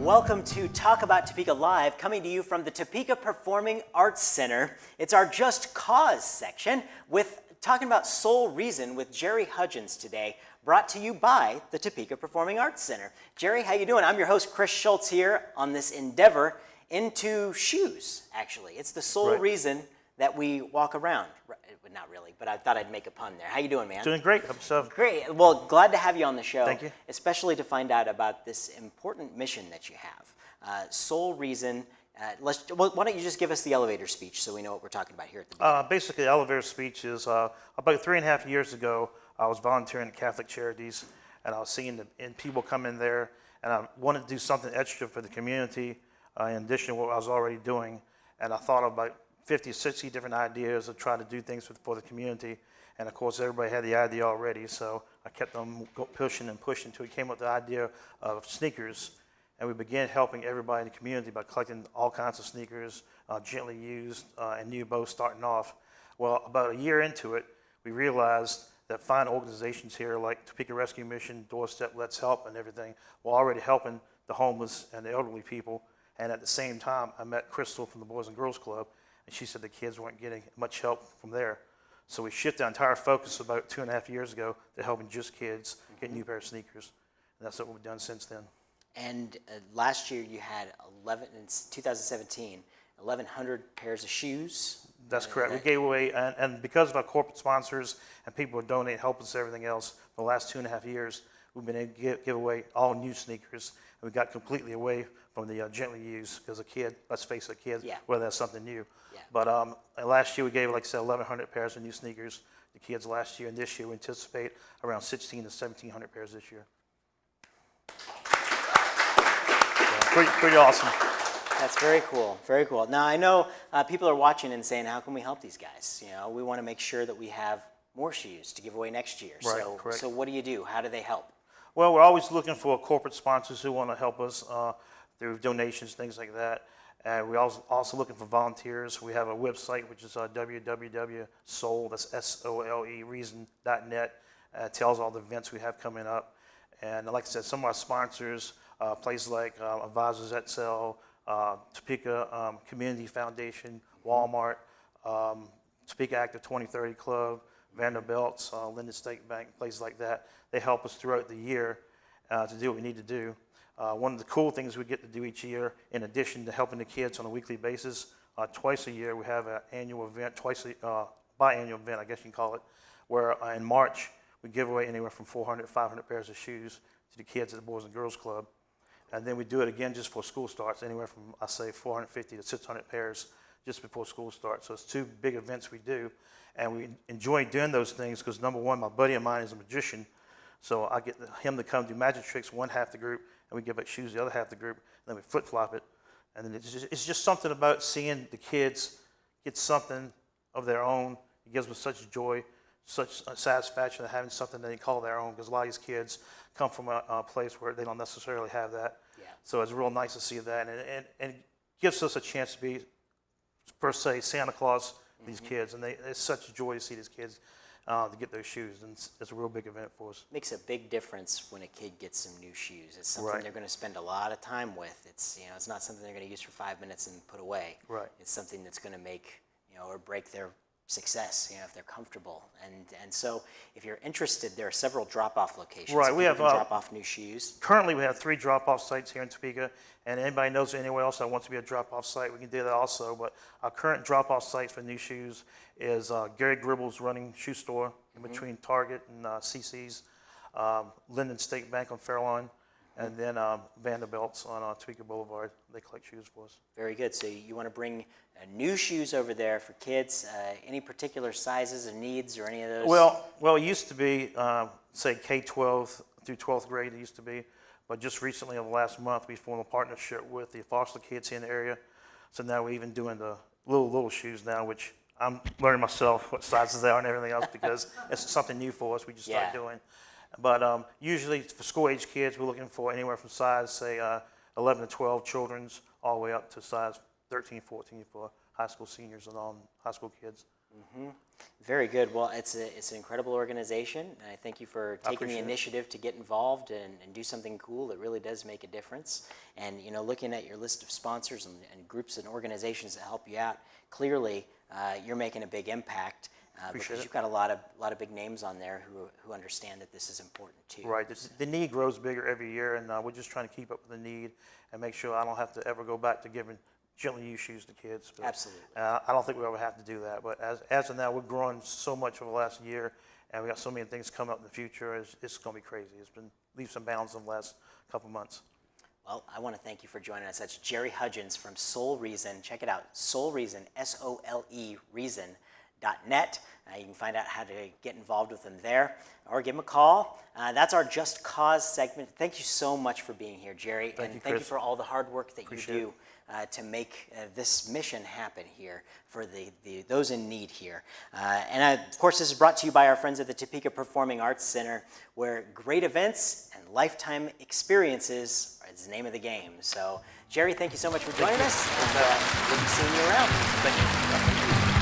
Welcome to Talk About Topeka Live, coming to you from the Topeka Performing Arts Center. It's our Just Cause section with talking about Soul Reason with Jerry Hudgins today, brought to you by the Topeka Performing Arts Center. Jerry, how you doing? I'm your host, Chris Schultz, here on this endeavor into shoes, actually. It's the sole reason that we walk around. Not really, but I thought I'd make a pun there. How you doing, man? Doing great. Great. Well, glad to have you on the show. Thank you. Especially to find out about this important mission that you have. Sole Reason. Why don't you just give us the elevator speech so we know what we're talking about here at the beginning. Basically, the elevator speech is about 3.5 years ago, I was volunteering at Catholic Charities, and I was seeing people come in there, and I wanted to do something extra for the community in addition to what I was already doing. And I thought of about 50, 60 different ideas of trying to do things for the community. And of course, everybody had the idea already, so I kept them pushing and pushing until we came up with the idea of sneakers. And we began helping everybody in the community by collecting all kinds of sneakers, gently used and new, both starting off. Well, about a year into it, we realized that fine organizations here like Topeka Rescue Mission, Doorstep, Let's Help, and everything were already helping the homeless and the elderly people. And at the same time, I met Crystal from the Boys and Girls Club, and she said the kids weren't getting much help from there. So we shifted our entire focus about 2.5 years ago to helping just kids get a new pair of sneakers. And that's what we've done since then. And last year you had in 2017, 1,100 pairs of shoes. That's correct. We gave away, and because of our corporate sponsors and people who donate, help us, everything else, for the last 2.5 years, we've been able to give away all new sneakers. And we got completely away from the gently used, because a kid, let's face it, a kid, whether that's something new. Yeah. But last year we gave, like I said, 1,100 pairs of new sneakers to kids last year, and this year we anticipate around 1,600 to 1,700 pairs this year. So, pretty awesome. That's very cool, very cool. Now I know people are watching and saying, how can we help these guys? You know, we want to make sure that we have more shoes to give away next year. Right, correct. So what do you do? How do they help? Well, we're always looking for corporate sponsors who want to help us through donations, things like that. And we're also looking for volunteers. We have a website, which is www.soul, that's S-O-L-E, reason.net. Tells all the events we have coming up. And like I said, some of our sponsors, places like Advisors at Sell, Topeka Community Foundation, Walmart, Topeka Active 2030 Club, Vanderbilt's, Linden State Bank, places like that. They help us throughout the year to do what we need to do. One of the cool things we get to do each year, in addition to helping the kids on a weekly basis, twice a year we have an annual event, biannual event, I guess you can call it, where in March we give away anywhere from 400 to 500 pairs of shoes to the kids at the Boys and Girls Club. And then we do it again just before school starts, anywhere from, I say, 450 to 600 pairs just before school starts. So it's two big events we do. And we enjoy doing those things because, number one, my buddy of mine is a magician. So I get him to come do magic tricks one half the group, and we give out shoes the other half the group, and then we flip-flop it. And then it's just something about seeing the kids get something of their own. It gives them such joy, such satisfaction of having something that they call their own, because a lot of these kids come from a place where they don't necessarily have that. Yeah. So it's real nice to see that, and it gives us a chance to be, per se, Santa Claus for these kids, and it's such a joy to see these kids to get those shoes, and it's a real big event for us. Makes a big difference when a kid gets some new shoes. It's something they're going to spend a lot of time with. It's, you know, it's not something they're going to use for 5 minutes and put away. Right. It's something that's going to make, you know, or break their success, you know, if they're comfortable. And so if you're interested, there are several drop-off locations. Right, we have drop off new shoes. Currently we have 3 drop-off sites here in Topeka, and anybody knows anywhere else that wants to be a drop-off site, we can do that also. But our current drop-off sites for new shoes is Gary Gribble's running shoe store in between Target and CC's, Linden State Bank on Fairlawn, and then Vanderbilt's on Topeka Boulevard. They collect shoes for us. Very good. So you want to bring new shoes over there for kids. Any particular sizes and needs or any of those? Well, it used to be, say, K-12 through 12th grade, it used to be. But just recently, over the last month, we formed a partnership with the foster kids here in the area. So now we're even doing the little shoes now, which I'm learning myself what sizes they are and everything else, because it's something new for us we just started doing. But usually for school-age kids, we're looking for anywhere from size, say, 11 to 12 children's, all the way up to size 13, 14 for high school seniors and all high school kids. Very good. Well, it's an incredible organization, and I thank you for taking the initiative to get involved and do something cool that really does make a difference. And looking at your list of sponsors and groups and organizations that help you out, clearly you're making a big impact because you've got a lot of big names on there who understand that this is important too. Right. The need grows bigger every year, and we're just trying to keep up with the need and make sure I don't have to ever go back to giving gently used shoes to kids. But, Absolutely. I don't think we ever have to do that. But as of now, we're growing so much over the last year, and we got so many things coming up in the future. It's going to be crazy. It's been leaps and bounds in the last couple months. Well, I want to thank you for joining us. That's Jerry Hudgins from Soul Reason. Check it out, Soul Reason, SOLE Reason.net. You can find out how to get involved with them there, or give them a call. That's our Just Cause segment. Thank you so much for being here, Jerry. Thank you, thank you Chris. for all the hard work that Appreciate you do to make this mission happen here for those in need here. Of course, this is brought to you by our friends at the Topeka Performing Arts Center, where great events and lifetime experiences is the name of the game. So, Jerry, thank you so much for joining us, and we'll be seeing you around. Thank you.